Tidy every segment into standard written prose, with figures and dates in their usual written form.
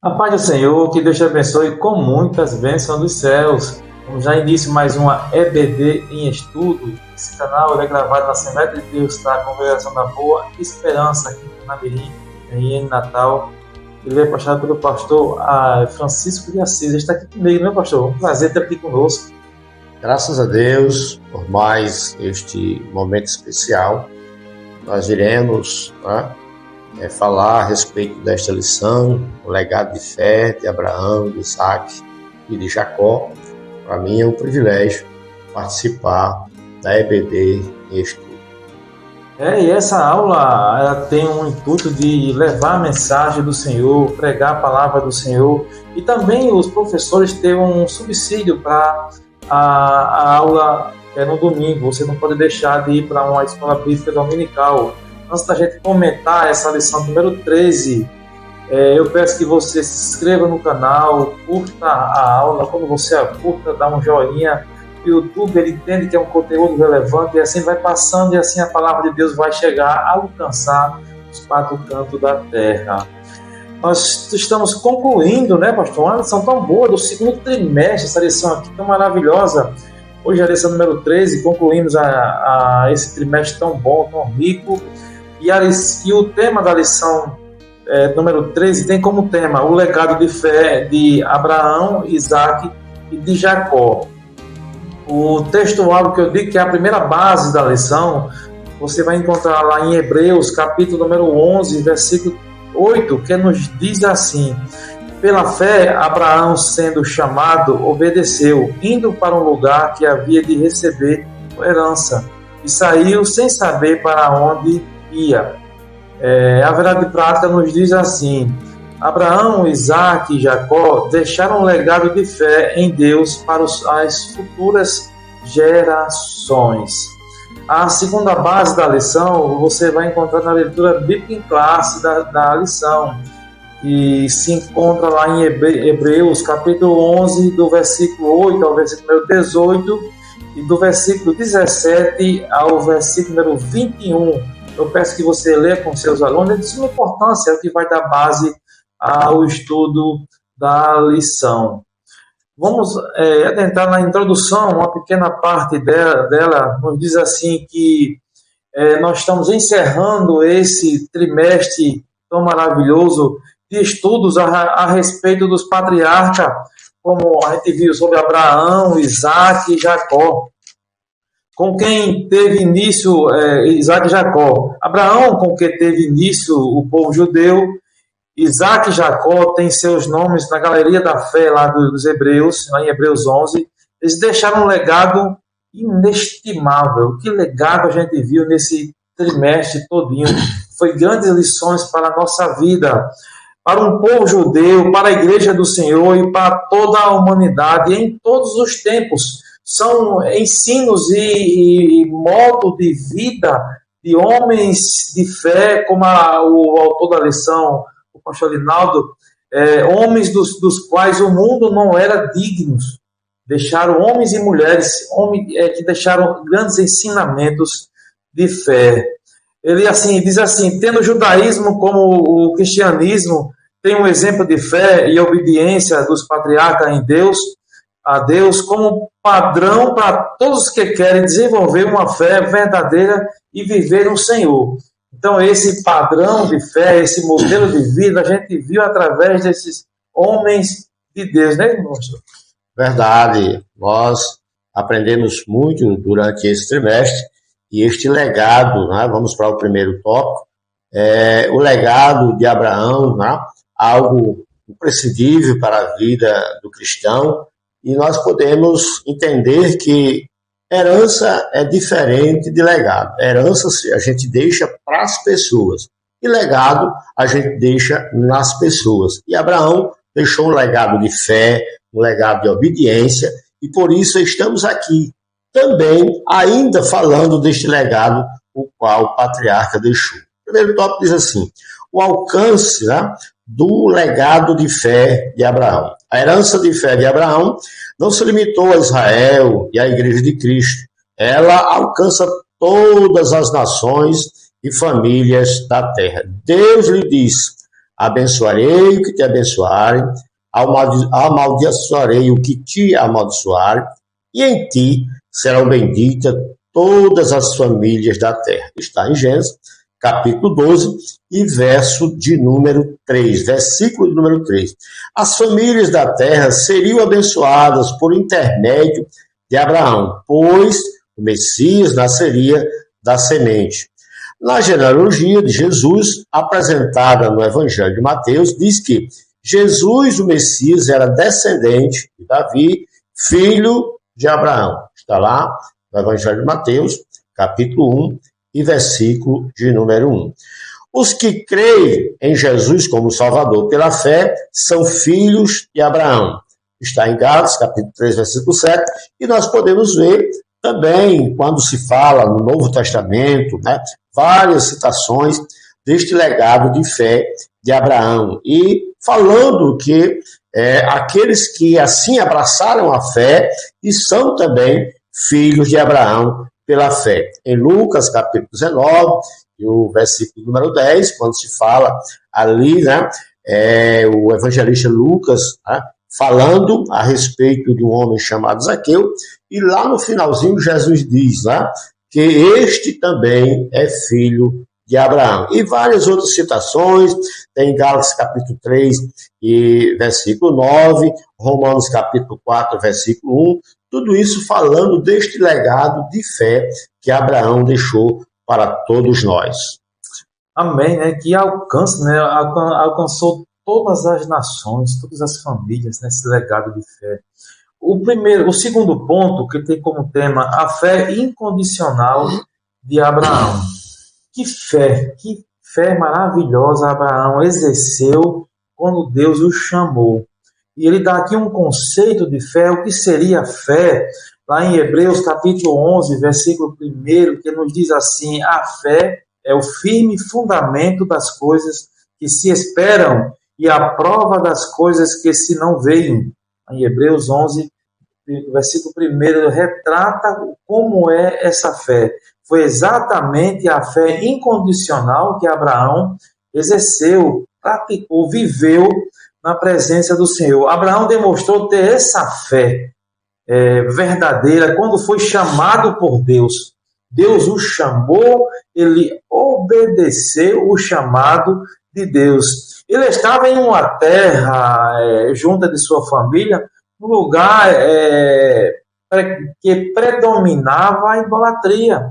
A paz do Senhor, que Deus te abençoe com muitas bênçãos dos céus. Vamos já início mais uma EBD em estudo. Esse canal é gravado na Assembleia de Deus, da Congregação da Boa Esperança, aqui em Namirim, em Natal. Ele é pastoreado pelo pastor Francisco de Assis. Ele está aqui comigo, meu pastor? Um prazer ter aqui conosco. Graças a Deus por mais este momento especial. Nós iremos falar a respeito desta lição, o legado de fé de Abraão, de Isaac e de Jacó. Para mim é um privilégio participar da EBD em estudo. E essa aula ela tem um intuito de levar a mensagem do Senhor, pregar a palavra do Senhor, e também os professores terem um subsídio para a aula no domingo. Você não pode deixar de ir para uma escola bíblica dominical. Antes da gente comentar essa lição número 13, eu peço que você se inscreva no canal, curta a aula. Quando você a curta, dá um joinha. O YouTube ele entende que é um conteúdo relevante e assim vai passando, e assim a palavra de Deus vai chegar a alcançar os quatro cantos da terra. Nós estamos concluindo, né, pastor? Uma lição tão boa do segundo trimestre, essa lição aqui tão maravilhosa. Hoje é a lição número 13, concluímos esse trimestre tão bom, tão rico. E o tema da lição número 13 tem como tema o legado de fé de Abraão, Isaac e de Jacó. O textual que eu digo que é a primeira base da lição, você vai encontrar lá em Hebreus, capítulo número 11, versículo 8, que nos diz assim: pela fé, Abraão, sendo chamado, obedeceu, indo para um lugar que havia de receber herança, e saiu sem saber para onde ia. A verdade prática nos diz assim: Abraão, Isaac e Jacó deixaram um legado de fé em Deus para as futuras gerações. A segunda base da lição você vai encontrar na leitura bíblica em classe da lição, e se encontra lá em Hebreus, capítulo 11, do versículo 8 ao versículo 18, e do versículo 17 ao versículo número 21. Eu peço que você leia com seus alunos. É de suma importância, é o que vai dar base ao estudo da lição. Vamos adentrar na introdução. Uma pequena parte dela nos diz assim que nós estamos encerrando esse trimestre tão maravilhoso de estudos a respeito dos patriarcas, como a gente viu sobre Abraão, Isaac e Jacó. Com quem teve início Isaac e Jacó. Abraão, com quem teve início o povo judeu. Isaac e Jacó têm seus nomes na galeria da fé lá dos Hebreus, lá em Hebreus 11. Eles deixaram um legado inestimável. Que legado a gente viu nesse trimestre todinho. Foi grandes lições para a nossa vida, para um povo judeu, para a igreja do Senhor e para toda a humanidade em todos os tempos. São ensinos e modo de vida de homens de fé, como o autor da lição, o pastor Linaldo, homens dos quais o mundo não era digno. Deixaram homens e mulheres que deixaram grandes ensinamentos de fé. Ele diz assim: tendo o judaísmo como o cristianismo tem um exemplo de fé e obediência dos patriarcas em Deus, a Deus como padrão para todos que querem desenvolver uma fé verdadeira e viver no Senhor. Então, esse padrão de fé, esse modelo de vida, a gente viu através desses homens de Deus, né, irmão? Verdade. Nós aprendemos muito durante esse trimestre, e este legado, vamos para o primeiro tópico, o legado de Abraão, algo imprescindível para a vida do cristão. E nós podemos entender que herança é diferente de legado. Herança a gente deixa para as pessoas, e legado a gente deixa nas pessoas. E Abraão deixou um legado de fé, um legado de obediência, e por isso estamos aqui também ainda falando deste legado o qual o patriarca deixou. O primeiro tópico diz assim: o alcance do legado de fé de Abraão. A herança de fé de Abraão não se limitou a Israel e à Igreja de Cristo. Ela alcança todas as nações e famílias da terra. Deus lhe diz: Abençoarei o que te abençoarem, amaldiçoarei o que te amaldiçoarem, e em ti serão benditas todas as famílias da terra. Está em Gênesis, capítulo 12, e versículo de número 3. As famílias da terra seriam abençoadas por intermédio de Abraão, pois o Messias nasceria da semente. Na genealogia de Jesus, apresentada no Evangelho de Mateus, diz que Jesus, o Messias, era descendente de Davi, filho de Abraão. Está lá no Evangelho de Mateus, capítulo 1, e versículo de número 1. Os que creem em Jesus como Salvador pela fé são filhos de Abraão. Está em Gálatas, capítulo 3, versículo 7, e nós podemos ver também, quando se fala no Novo Testamento, várias citações deste legado de fé de Abraão, e falando que aqueles que assim abraçaram a fé e são também filhos de Abraão pela fé. Em Lucas, capítulo 19, e o versículo número 10, quando se fala ali, o evangelista Lucas, falando a respeito de um homem chamado Zaqueu, e lá no finalzinho Jesus diz que este também é filho de Abraão. E várias outras citações, tem Gálatas capítulo 3 e versículo 9, Romanos capítulo 4, versículo 1, tudo isso falando deste legado de fé que Abraão deixou para todos nós. Amém, que alcançou todas as nações, todas as famílias nesse legado de fé. O segundo ponto, que tem como tema a fé incondicional de Abraão. Que fé maravilhosa Abraão exerceu quando Deus o chamou. E ele dá aqui um conceito de fé, o que seria fé, lá em Hebreus capítulo 11, versículo 1, que nos diz assim: a fé é o firme fundamento das coisas que se esperam e a prova das coisas que se não veem. Em Hebreus 11, versículo 1, retrata como é essa fé. Foi exatamente a fé incondicional que Abraão exerceu, praticou, viveu na presença do Senhor. Abraão demonstrou ter essa fé verdadeira quando foi chamado por Deus. Deus o chamou, ele obedeceu o chamado de Deus. Ele estava em uma terra, junto de sua família, um lugar que predominava a idolatria.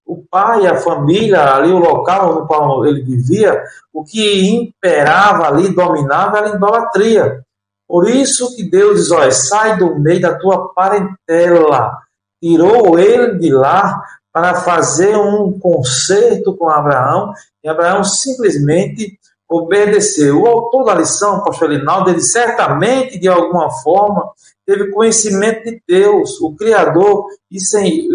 O pai, a família, ali o local no qual ele vivia, o que imperava ali, dominava, era a idolatria. Por isso que Deus diz: olha, sai do meio da tua parentela. Tirou ele de lá para fazer um concerto com Abraão, e Abraão simplesmente obedeceu. O autor da lição, pastor Linaldo, ele certamente, de alguma forma, teve conhecimento de Deus, o Criador, e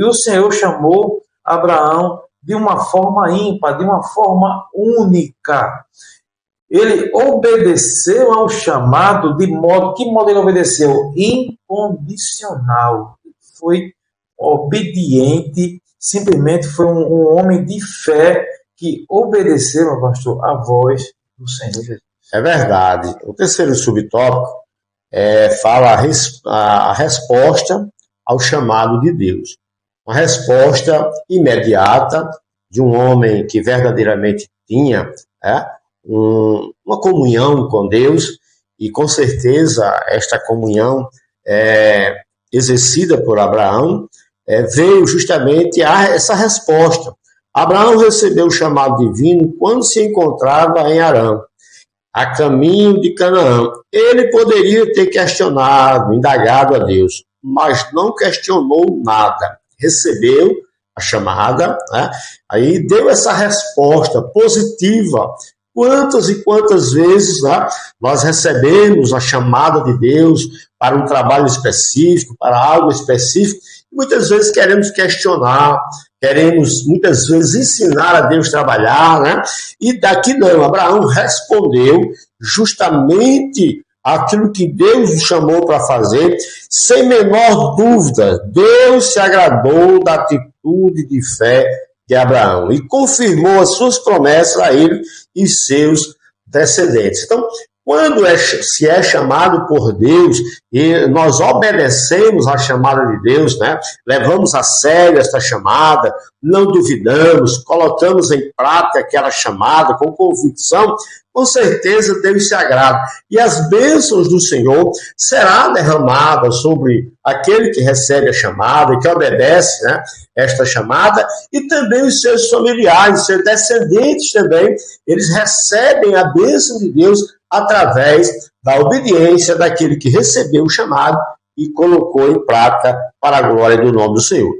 o Senhor chamou Abraão de uma forma ímpar, de uma forma única. Ele obedeceu ao chamado que modo ele obedeceu? Incondicional. Foi obediente, simplesmente foi um homem de fé que obedeceu, pastor, a voz do Senhor Jesus. É verdade. O terceiro subtópico fala a resposta ao chamado de Deus. Uma resposta imediata de um homem que verdadeiramente tinha uma comunhão com Deus, e com certeza esta comunhão exercida por Abraão veio justamente a essa resposta. Abraão recebeu o chamado divino quando se encontrava em Harã, a caminho de Canaã. Ele poderia ter questionado, indagado a Deus, mas não questionou nada. Recebeu a chamada, aí deu essa resposta positiva. Quantas e quantas vezes nós recebemos a chamada de Deus para um trabalho específico, para algo específico, e muitas vezes queremos questionar, queremos muitas vezes ensinar a Deus a trabalhar, e daqui não. Abraão respondeu justamente aquilo que Deus o chamou para fazer, sem menor dúvida. Deus se agradou da atitude de fé de Abraão e confirmou as suas promessas a ele e seus descendentes. Então, quando se é chamado por Deus e nós obedecemos a chamada de Deus, né? Levamos a sério esta chamada, não duvidamos, colocamos em prática aquela chamada com convicção, com certeza Deus se agrada. E as bênçãos do Senhor serão derramadas sobre aquele que recebe a chamada e que obedece, né, esta chamada, e também os seus familiares, seus descendentes também, eles recebem a bênção de Deus através da obediência daquele que recebeu o chamado e colocou em prática para a glória do nome do Senhor.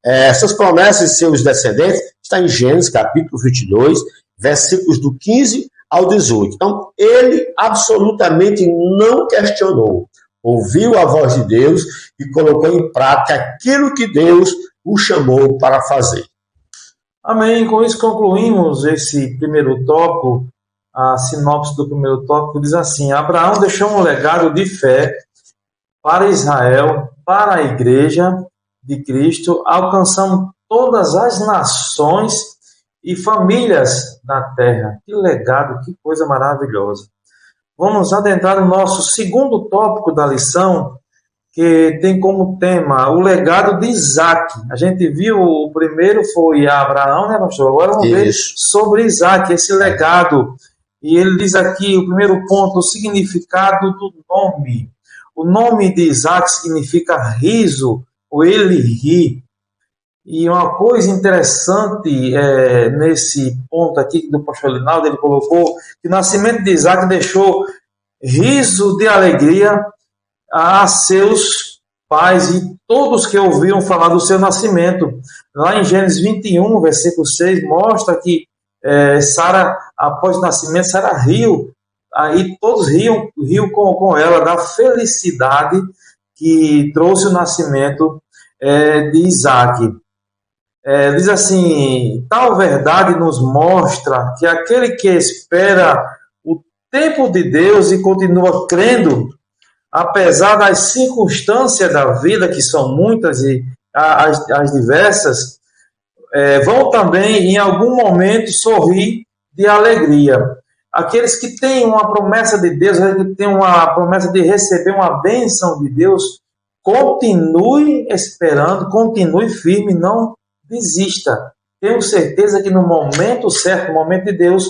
Essas promessas de seus descendentes está em Gênesis capítulo 22, versículos do 15 ao 18. Então, ele absolutamente não questionou, ouviu a voz de Deus e colocou em prática aquilo que Deus o chamou para fazer. Amém. Com isso concluímos esse primeiro tópico. A sinopse do primeiro tópico diz assim: Abraão deixou um legado de fé para Israel, para a igreja de Cristo, alcançando todas as nações e famílias da terra. Que legado, que coisa maravilhosa. Vamos adentrar no nosso segundo tópico da lição, que tem como tema o legado de Isaac. A gente viu, o primeiro foi Abraão, né, pastor? Agora vamos ver sobre Isaac, esse legado. E ele diz aqui, o primeiro ponto, o significado do nome. O nome de Isaac significa riso, ou ele ri. E uma coisa interessante nesse ponto aqui do pastor Linaldo, ele colocou que o nascimento de Isaac deixou riso de alegria a seus pais e todos que ouviram falar do seu nascimento. Lá em Gênesis 21, versículo 6, mostra que Sara, após o nascimento, Sara riu, aí todos riam com ela da felicidade que trouxe o nascimento de Isaac. Diz assim: tal verdade nos mostra que aquele que espera o tempo de Deus e continua crendo, apesar das circunstâncias da vida, que são muitas e as diversas, vão também, em algum momento, sorrir de alegria. Aqueles que têm uma promessa de Deus, aqueles que têm uma promessa de receber uma bênção de Deus, continue esperando, continue firme, não desista. Tenho certeza que no momento certo, no momento de Deus,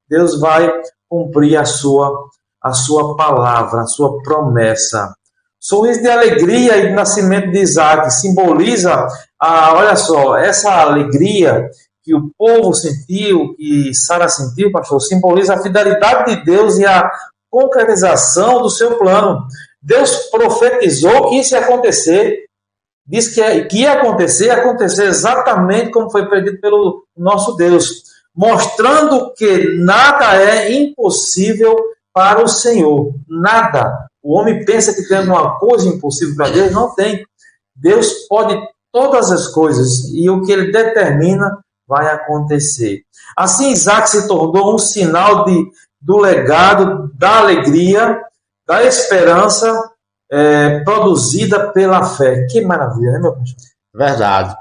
Deus vai cumprir a sua palavra, a sua promessa. Sorriso de alegria e do nascimento de Isaac simboliza, olha só, essa alegria que o povo sentiu, que Sara sentiu, pastor, simboliza a fidelidade de Deus e a concretização do seu plano. Deus profetizou que isso ia acontecer, disse que ia acontecer exatamente como foi predito pelo nosso Deus, mostrando que nada é impossível para o Senhor. Nada. O homem pensa que tem uma coisa impossível para Deus, não tem. Deus pode todas as coisas e o que ele determina vai acontecer. Assim, Isaac se tornou um sinal do legado, da alegria, da esperança produzida pela fé. Que maravilha, né, meu pastor? Verdade.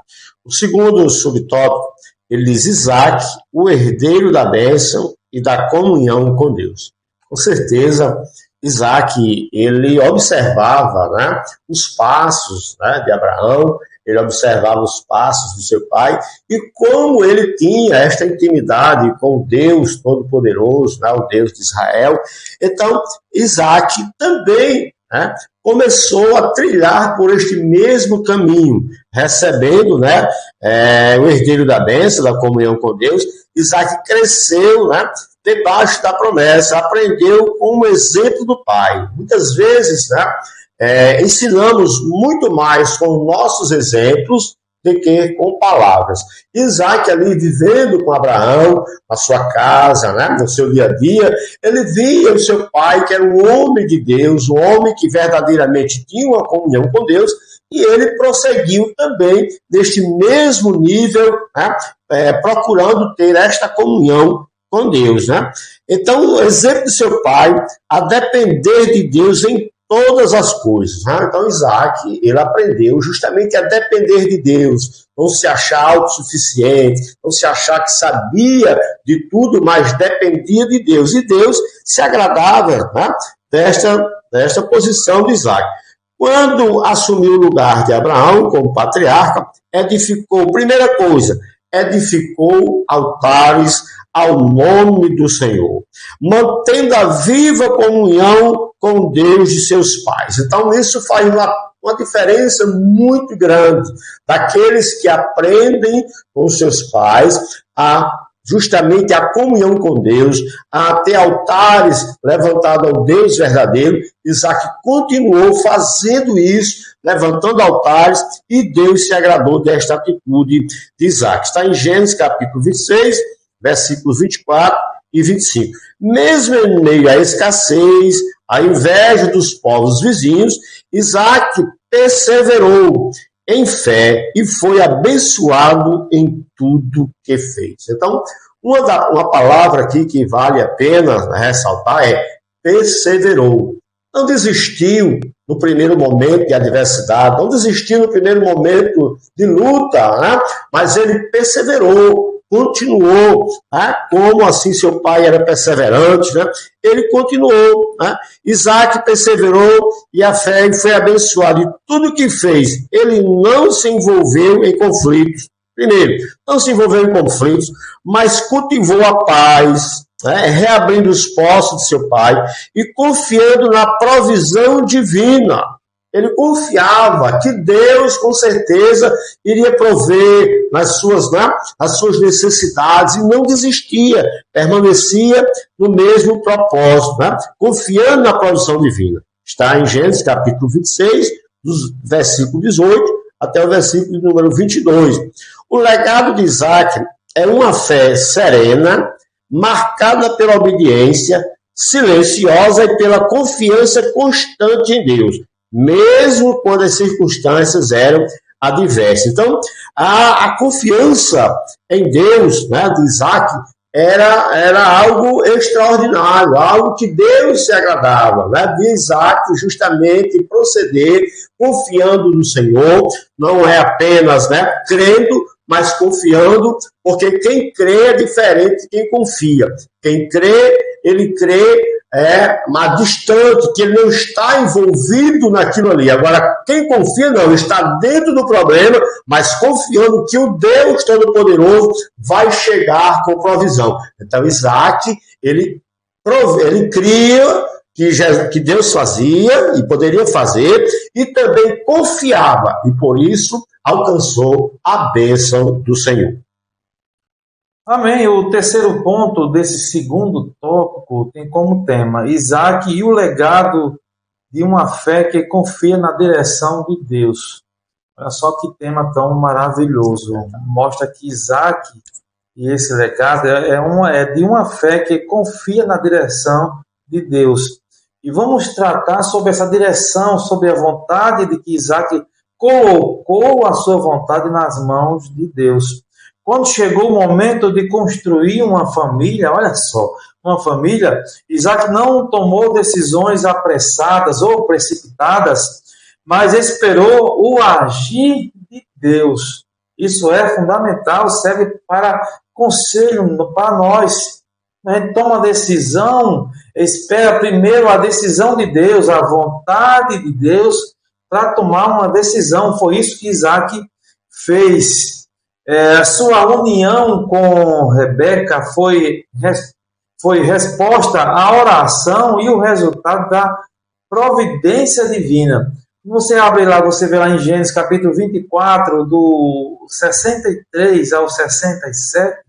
O segundo subtópico, ele diz: Isaac, o herdeiro da bênção e da comunhão com Deus. Com certeza, Isaac, ele observava, né, os passos, né, de Abraão, ele observava os passos do seu pai, e como ele tinha esta intimidade com o Deus Todo-Poderoso, né, o Deus de Israel. Então, Isaac também, né, começou a trilhar por este mesmo caminho, recebendo, né, o herdeiro da bênção, da comunhão com Deus. Isaac cresceu, né, debaixo da promessa, aprendeu com o exemplo do pai. Muitas vezes, né, ensinamos muito mais com nossos exemplos do que com palavras. Isaac ali vivendo com Abraão, na sua casa, né, no seu dia a dia, ele via o seu pai, que era um homem de Deus, um homem que verdadeiramente tinha uma comunhão com Deus, e ele prosseguiu também neste mesmo nível, né, procurando ter esta comunhão com Deus, né? Então, o exemplo do seu pai, a depender de Deus em todas as coisas. Né? Então, Isaac, ele aprendeu justamente a depender de Deus, não se achar autossuficiente, não se achar que sabia de tudo, mas dependia de Deus. E Deus se agradava, né, desta posição de Isaac. Quando assumiu o lugar de Abraão como patriarca, edificou, primeira coisa, edificou altares ao nome do Senhor, mantendo a viva comunhão com Deus de seus pais. Então, isso faz uma diferença muito grande daqueles que aprendem com seus pais justamente a comunhão com Deus, a ter altares levantados ao Deus verdadeiro. Isaac continuou fazendo isso, levantando altares, e Deus se agradou desta atitude de Isaac. Está em Gênesis capítulo 26, versículos 24 e 25. Mesmo em meio à escassez, à inveja dos povos vizinhos, Isaac perseverou em fé e foi abençoado em tudo que fez. Então, uma palavra aqui que vale a pena ressaltar é perseverou. Não desistiu no primeiro momento de adversidade, não desistiu no primeiro momento de luta, né? Mas ele perseverou, continuou, né? Como assim seu pai era perseverante, né? Ele continuou, né? Isaac perseverou e a fé foi abençoada. E tudo que fez, ele não se envolveu em conflitos. Primeiro, não se envolveu em conflitos, mas cultivou a paz, né? Reabrindo os poços de seu pai e confiando na provisão divina. Ele confiava que Deus, com certeza, iria prover nas suas necessidades e não desistia, permanecia no mesmo propósito, né? Confiando na provisão divina. Está em Gênesis capítulo 26, dos versículo 18 até o versículo número 22. O legado de Isaac é uma fé serena, marcada pela obediência, silenciosa e pela confiança constante em Deus, mesmo quando as circunstâncias eram adversas. Então, a confiança em Deus, né, de Isaac era algo extraordinário, algo que Deus se agradava, né, de Isaac justamente proceder confiando no Senhor, não é apenas, né, crendo, mas confiando, porque quem crê é diferente de quem confia. Quem crê, ele crê mais distante, que ele não está envolvido naquilo ali. Agora, quem confia não, está dentro do problema, mas confiando que o Deus Todo-Poderoso vai chegar com provisão. Então, Isaac, ele cria que Deus fazia e poderia fazer, e também confiava, e por isso alcançou a bênção do Senhor. Amém. O terceiro ponto desse segundo tópico tem como tema Isaac e o legado de uma fé que confia na direção de Deus. Olha só que tema tão maravilhoso. Mostra que Isaac e esse legado é de uma fé que confia na direção de Deus. E vamos tratar sobre essa direção, sobre a vontade de que Isaac colocou a sua vontade nas mãos de Deus. Quando chegou o momento de construir uma família, olha só, uma família, Isaac não tomou decisões apressadas ou precipitadas, mas esperou o agir de Deus. Isso é fundamental, serve para conselho para nós. A gente toma decisão, espera primeiro a decisão de Deus, a vontade de Deus, para tomar uma decisão. Foi isso que Isaac fez. A sua união com Rebeca foi resposta à oração e o resultado da providência divina. Você abre lá, você vê lá em Gênesis capítulo 24, do 63 ao 67,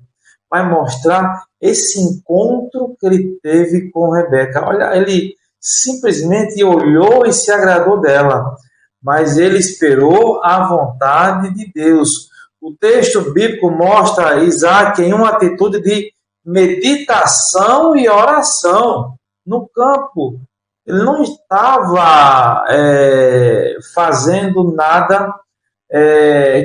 vai mostrar esse encontro que ele teve com Rebeca. Olha, ele simplesmente olhou e se agradou dela, mas ele esperou a vontade de Deus. O texto bíblico mostra Isaac em uma atitude de meditação e oração no campo. Ele não estava fazendo nada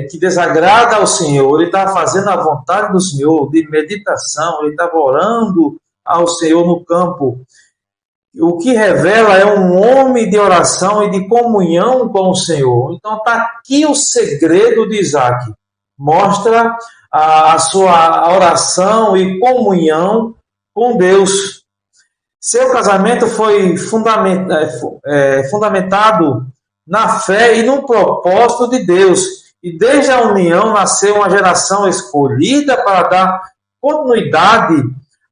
que desagrada ao Senhor. Ele estava fazendo a vontade do Senhor, de meditação. Ele estava orando ao Senhor no campo. o que revela é um homem de oração e de comunhão com o Senhor. Então está aqui o segredo de Isaac. Mostra a sua oração e comunhão com Deus. Seu casamento foi fundamentado na fé e no propósito de Deus. E desde a união nasceu uma geração escolhida para dar continuidade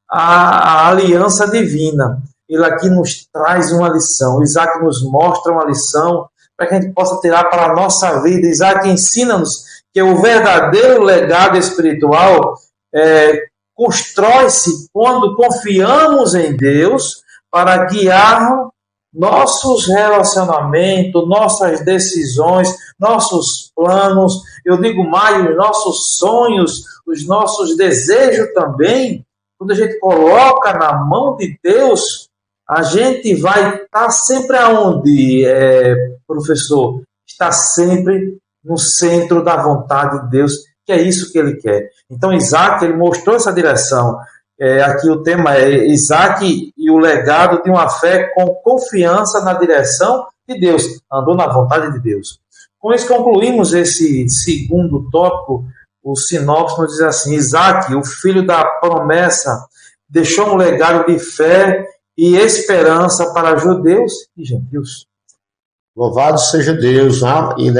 à aliança divina. Ele aqui nos traz uma lição. Isaac nos mostra uma lição para que a gente possa tirar para a nossa vida. Isaac ensina-nos que o verdadeiro legado espiritual constrói-se quando confiamos em Deus para guiar nossos relacionamentos, nossas decisões, nossos planos, eu digo mais, os nossos sonhos, os nossos desejos também. Quando a gente coloca na mão de Deus, a gente vai estar sempre aonde, professor? Está sempre no centro da vontade de Deus, que é isso que ele quer. Então, Isaac, ele mostrou essa direção. Aqui o tema é Isaac e o legado de uma fé com confiança na direção de Deus. Andou na vontade de Deus. Com isso, concluímos esse segundo tópico. O sinopse nos diz assim: Isaac, o filho da promessa, deixou um legado de fé e esperança para judeus e gentios. Louvado seja Deus, né? E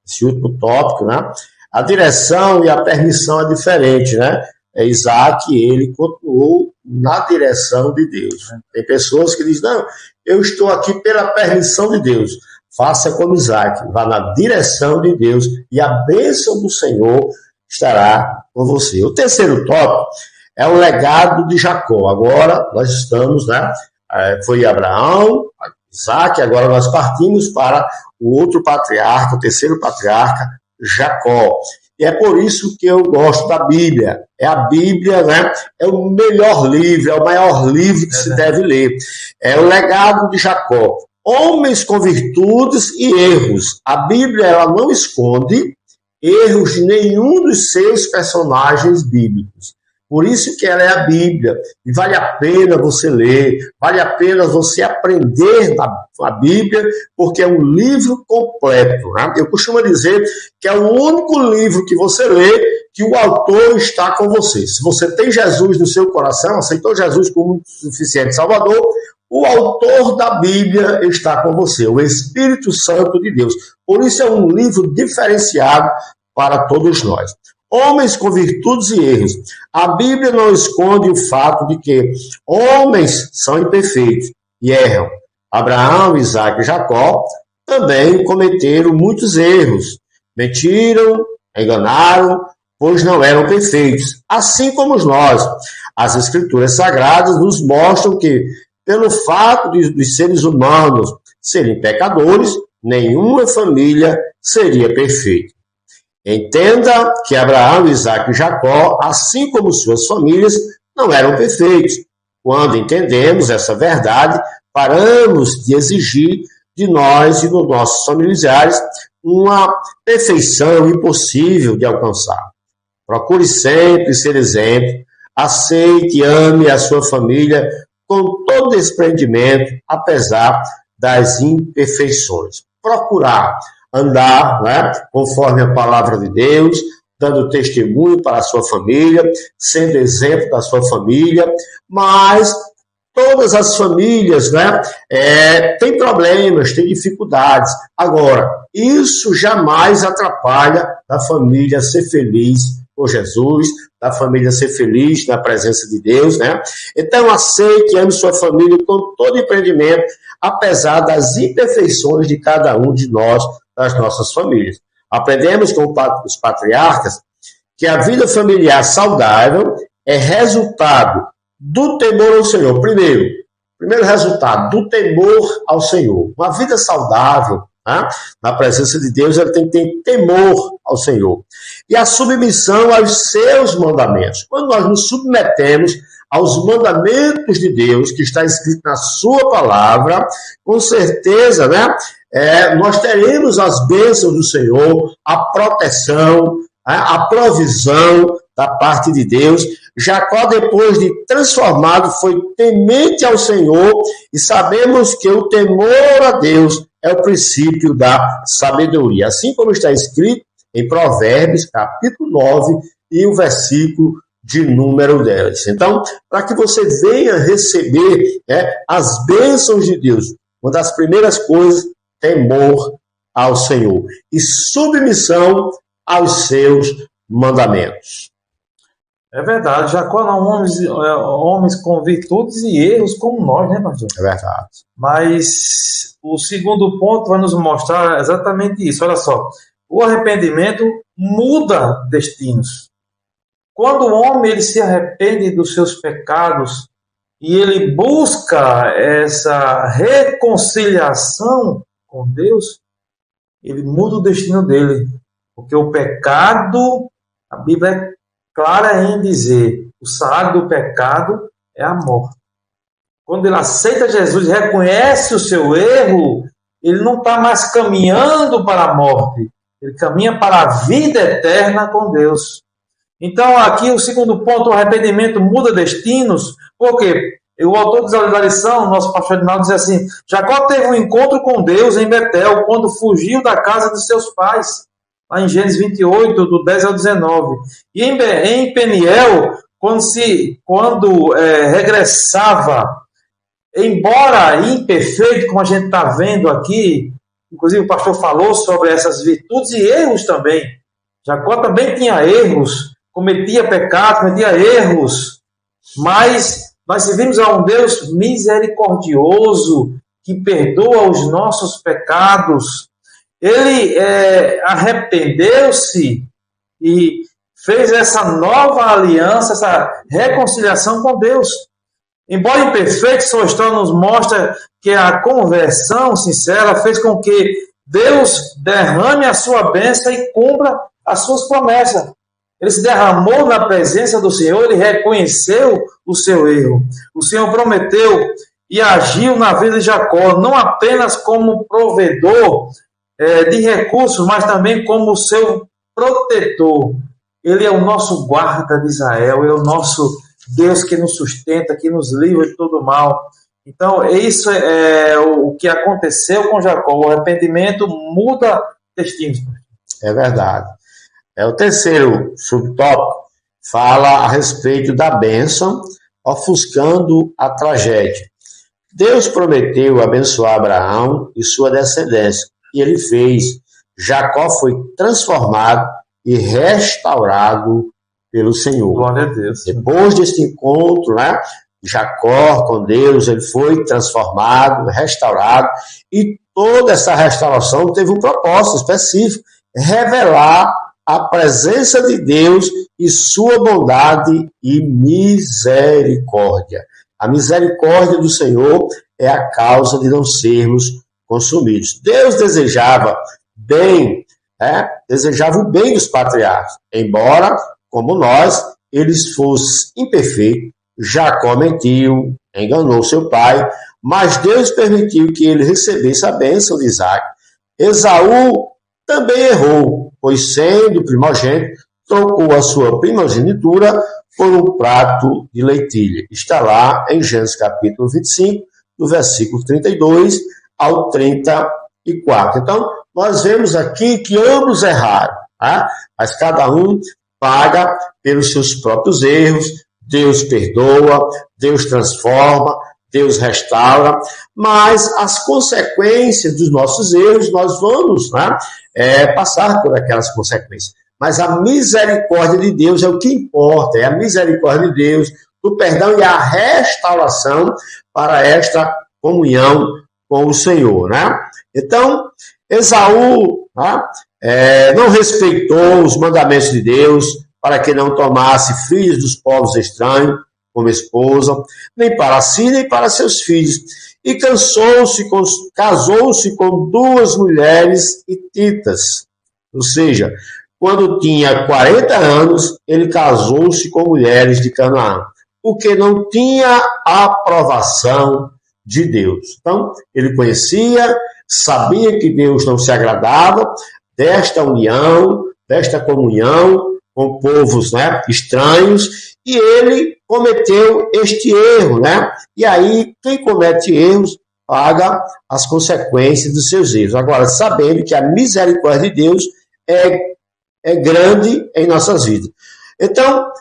esse último tópico, né? A direção e a permissão é diferente, né? Isaac, ele continuou na direção de Deus. Tem pessoas que dizem, não, eu estou aqui pela permissão de Deus. Faça como Isaac, vá na direção de Deus e a bênção do Senhor estará com você. O terceiro tópico é o legado de Jacó. Agora nós estamos, né? Foi Abraão, Isaac, agora nós partimos para o outro patriarca, o terceiro patriarca, Jacó. E é por isso que eu gosto da Bíblia. A Bíblia, né? É o melhor livro, é o maior livro que se deve ler. É o legado de Jacó. Homens com virtudes e erros. A Bíblia, ela não esconde erros de nenhum dos seus personagens bíblicos. Por isso que ela é a Bíblia. E vale a pena você ler, vale a pena você aprender a Bíblia, porque é um livro completo. Né? Eu costumo dizer que é o único livro que você lê que o autor está com você. Se você tem Jesus no seu coração, aceitou Jesus como suficiente Salvador, o autor da Bíblia está com você, o Espírito Santo de Deus. Por isso é um livro diferenciado para todos nós. Homens com virtudes e erros. A Bíblia não esconde o fato de que homens são imperfeitos e erram. Abraão, Isaac e Jacó também cometeram muitos erros. Mentiram, enganaram, pois não eram perfeitos. Assim como nós. As Escrituras Sagradas nos mostram que, pelo fato dos seres humanos serem pecadores, nenhuma família seria perfeita. Entenda que Abraão, Isaac e Jacó, assim como suas famílias, não eram perfeitos. Quando entendemos essa verdade, paramos de exigir de nós e dos nossos familiares uma perfeição impossível de alcançar. Procure sempre ser exemplo, aceite e ame a sua família com todo desprendimento, apesar das imperfeições. Procurar andar, né, conforme a palavra de Deus, dando testemunho para a sua família, sendo exemplo da sua família, mas todas as famílias, né, têm problemas, têm dificuldades. Agora, isso jamais atrapalha a família ser feliz com Jesus, da família ser feliz na presença de Deus, né? Então, aceite e ame sua família com todo empreendimento, apesar das imperfeições de cada um de nós, das nossas famílias. Aprendemos com os patriarcas que a vida familiar saudável é resultado do temor ao Senhor. Primeiro resultado, do temor ao Senhor. Uma vida saudável, né, na presença de Deus, ela tem que ter temor ao Senhor. E a submissão aos seus mandamentos. Quando nós nos submetemos aos mandamentos de Deus, que está escrito na sua palavra, com certeza, né, nós teremos as bênçãos do Senhor, a proteção, a provisão da parte de Deus. Jacó, depois de transformado, foi temente ao Senhor, e sabemos que o temor a Deus é o princípio da sabedoria, assim como está escrito em Provérbios, capítulo 9, e o versículo de número 10. Então, para que você venha receber as bênçãos de Deus, uma das primeiras coisas, temor ao Senhor e submissão aos seus mandamentos. É verdade, Jacó não homens com virtudes e erros como nós, né, pastor? É verdade. Mas o segundo ponto vai nos mostrar exatamente isso. Olha só, o arrependimento muda destinos. Quando o homem ele se arrepende dos seus pecados e ele busca essa reconciliação com Deus, ele muda o destino dele. Porque o pecado, a Bíblia é clara em dizer, o salário do pecado é a morte. Quando ele aceita Jesus e reconhece o seu erro, ele não está mais caminhando para a morte, ele caminha para a vida eterna com Deus. Então, aqui o segundo ponto, o arrependimento muda destinos, porque o autor da lição, nosso pastor Edinaldo, diz assim: Jacó teve um encontro com Deus em Betel, quando fugiu da casa de seus pais, lá em Gênesis 28, do 10 ao 19. E em Peniel, quando regressava, embora imperfeito, como a gente está vendo aqui, inclusive o pastor falou sobre essas virtudes e erros também. Jacó também tinha erros, cometia pecados, cometia erros, mas nós servimos a um Deus misericordioso, que perdoa os nossos pecados. Ele arrependeu-se e fez essa nova aliança, essa reconciliação com Deus. Embora imperfeito, sua história nos mostra que a conversão sincera fez com que Deus derrame a sua bênção e cumpra as suas promessas. Ele se derramou na presença do Senhor, ele reconheceu o seu erro. O Senhor prometeu e agiu na vida de Jacó, não apenas como provedor de recursos, mas também como seu protetor. Ele é o nosso guarda de Israel, ele é o nosso Deus que nos sustenta, que nos livra de todo mal. Então, isso é o que aconteceu com Jacó. O arrependimento muda destinos. É verdade. O terceiro subtópico fala a respeito da bênção, ofuscando a tragédia. Deus prometeu abençoar Abraão e sua descendência, e ele fez. Jacó foi transformado e restaurado pelo Senhor. Glória a Deus. Depois desse encontro, Jacó com Deus, ele foi transformado, restaurado, e toda essa restauração teve um propósito específico: revelar a presença de Deus e sua bondade e misericórdia. A misericórdia do Senhor é a causa de não sermos consumidos. Deus desejava o bem dos patriarcas, embora, como nós, eles fossem imperfeitos. Jacó mentiu, enganou seu pai, mas Deus permitiu que ele recebesse a bênção de Isaac. Esaú também errou, pois, sendo primogênito, trocou a sua primogenitura por um prato de lentilha. Está lá em Gênesis capítulo 25, do versículo 32 ao 34. Então, nós vemos aqui que ambos erraram, mas cada um paga pelos seus próprios erros. Deus perdoa, Deus transforma, Deus restaura, mas as consequências dos nossos erros, nós vamos passar por aquelas consequências. Mas a misericórdia de Deus é o que importa, é a misericórdia de Deus, o perdão e a restauração para esta comunhão com o Senhor. Então, Esaú não respeitou os mandamentos de Deus para que não tomasse filhos dos povos estranhos como esposa, nem para si, nem para seus filhos. E casou-se com duas mulheres hititas. Ou seja, quando tinha 40 anos, ele casou-se com mulheres de Canaã, porque não tinha aprovação de Deus. Então, ele conhecia, sabia que Deus não se agradava desta união, desta comunhão com povos, né, estranhos, e ele cometeu este erro, né? E aí, quem comete erros paga as consequências dos seus erros. Agora, sabendo que a misericórdia de Deus é grande em nossas vidas. Então,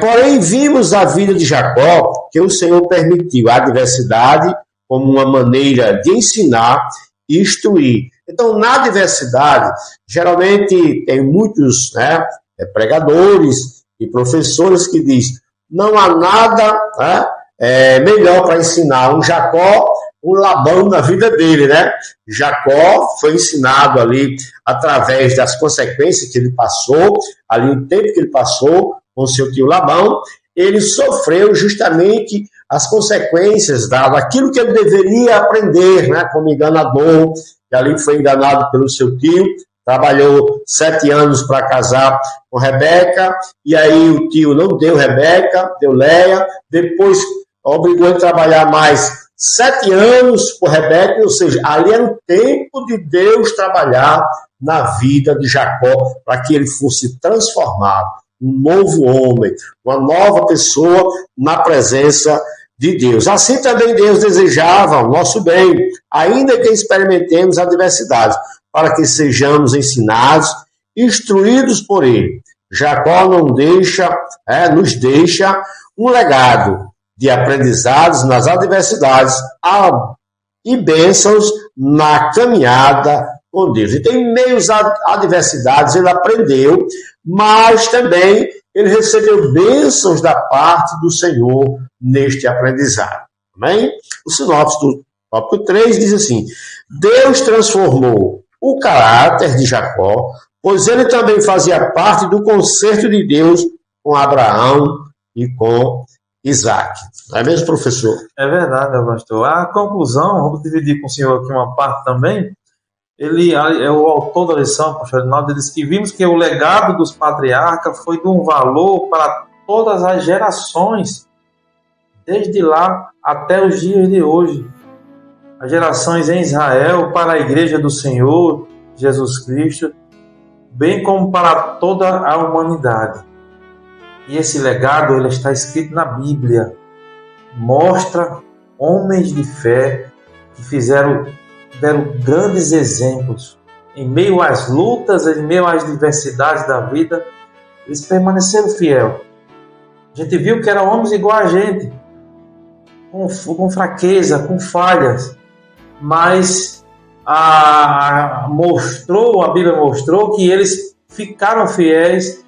porém, vimos a vida de Jacó, que o Senhor permitiu a adversidade como uma maneira de ensinar e instruir. Então, na adversidade, geralmente tem muitos, né, pregadores e professores que dizem: não há nada, né, melhor para ensinar um Jacó, um Labão na vida dele, né? Jacó foi ensinado ali através das consequências que ele passou, ali o tempo que ele passou com seu tio Labão, ele sofreu justamente as consequências daquilo que ele deveria aprender, né? Como enganador, que ali foi enganado pelo seu tio, trabalhou 7 anos para casar com Rebeca, e aí o tio não deu Rebeca, deu Leia, depois obrigou ele a trabalhar mais 7 anos por Rebeca, ou seja, ali era o tempo de Deus trabalhar na vida de Jacó, para que ele fosse transformado, um novo homem, uma nova pessoa na presença de Deus. Assim também Deus desejava o nosso bem, ainda que experimentemos adversidades, para que sejamos ensinados, instruídos por ele. Jacó nos deixa um legado de aprendizados nas adversidades e bênçãos na caminhada com Deus. Então, em meio às adversidades, ele aprendeu, mas também ele recebeu bênçãos da parte do Senhor neste aprendizado. Amém? O sinopse do tópico 3 diz assim: Deus transformou o caráter de Jacó, pois ele também fazia parte do concerto de Deus com Abraão e com Isaac. Não é mesmo, professor? É verdade, pastor. A conclusão, vamos dividir com o senhor aqui uma parte também. Ele é o autor da lição, pastor Edinaldo, diz que vimos que o legado dos patriarcas foi de um valor para todas as gerações, desde lá até os dias de hoje. As gerações em Israel, para a Igreja do Senhor Jesus Cristo, bem como para toda a humanidade. E esse legado ele está escrito na Bíblia. Mostra homens de fé que deram grandes exemplos. Em meio às lutas, em meio às diversidades da vida, eles permaneceram fiéis. A gente viu que eram homens igual a gente, com fraqueza, com falhas, mas a Bíblia mostrou que eles ficaram fiéis.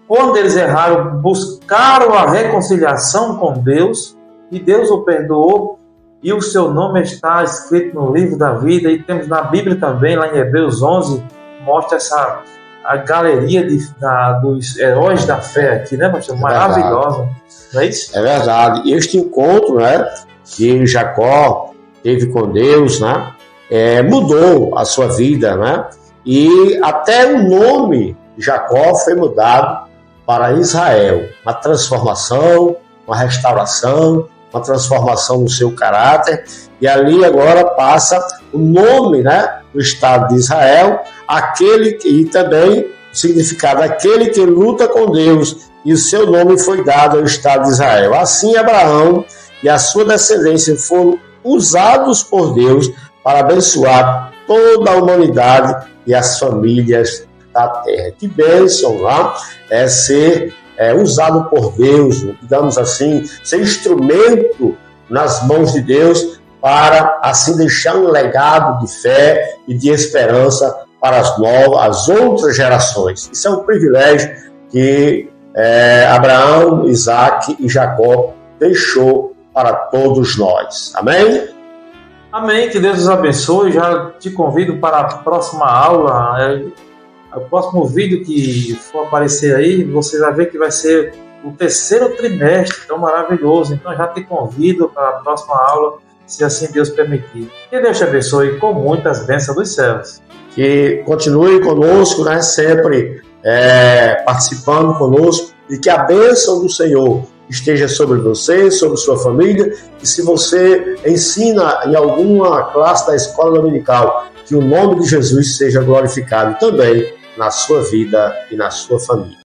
Quando eles erraram, buscaram a reconciliação com Deus, e Deus o perdoou, e o seu nome está escrito no livro da vida, e temos na Bíblia também, lá em Hebreus 11, mostra a galeria dos heróis da fé aqui, né, pastor? Maravilhosa, não é isso? É verdade. Este encontro, né, que Jacó teve com Deus, né, mudou a sua vida, né, e até o nome Jacó foi mudado para Israel, uma transformação, uma restauração, uma transformação no seu caráter, e ali agora passa o nome, né, do Estado de Israel, e também o significado aquele que luta com Deus, e o seu nome foi dado ao Estado de Israel. Assim, Abraão e a sua descendência foram usados por Deus para abençoar toda a humanidade e as famílias da terra. Que bênção, lá é ser usado por Deus, digamos assim, ser instrumento nas mãos de Deus para assim deixar um legado de fé e de esperança para as outras gerações. Isso é um privilégio que Abraão, Isaac e Jacó deixou para todos nós. Amém? Amém, que Deus os abençoe. Já te convido para a próxima aula. O próximo vídeo que for aparecer aí, você vai ver que vai ser o 3º trimestre, tão maravilhoso. Então já te convido para a próxima aula, se assim Deus permitir. Que Deus te abençoe com muitas bênçãos dos céus. Que continue conosco, né, sempre participando conosco, e que a bênção do Senhor esteja sobre você, sobre sua família, e se você ensina em alguma classe da escola dominical, que o nome de Jesus seja glorificado também na sua vida e na sua família.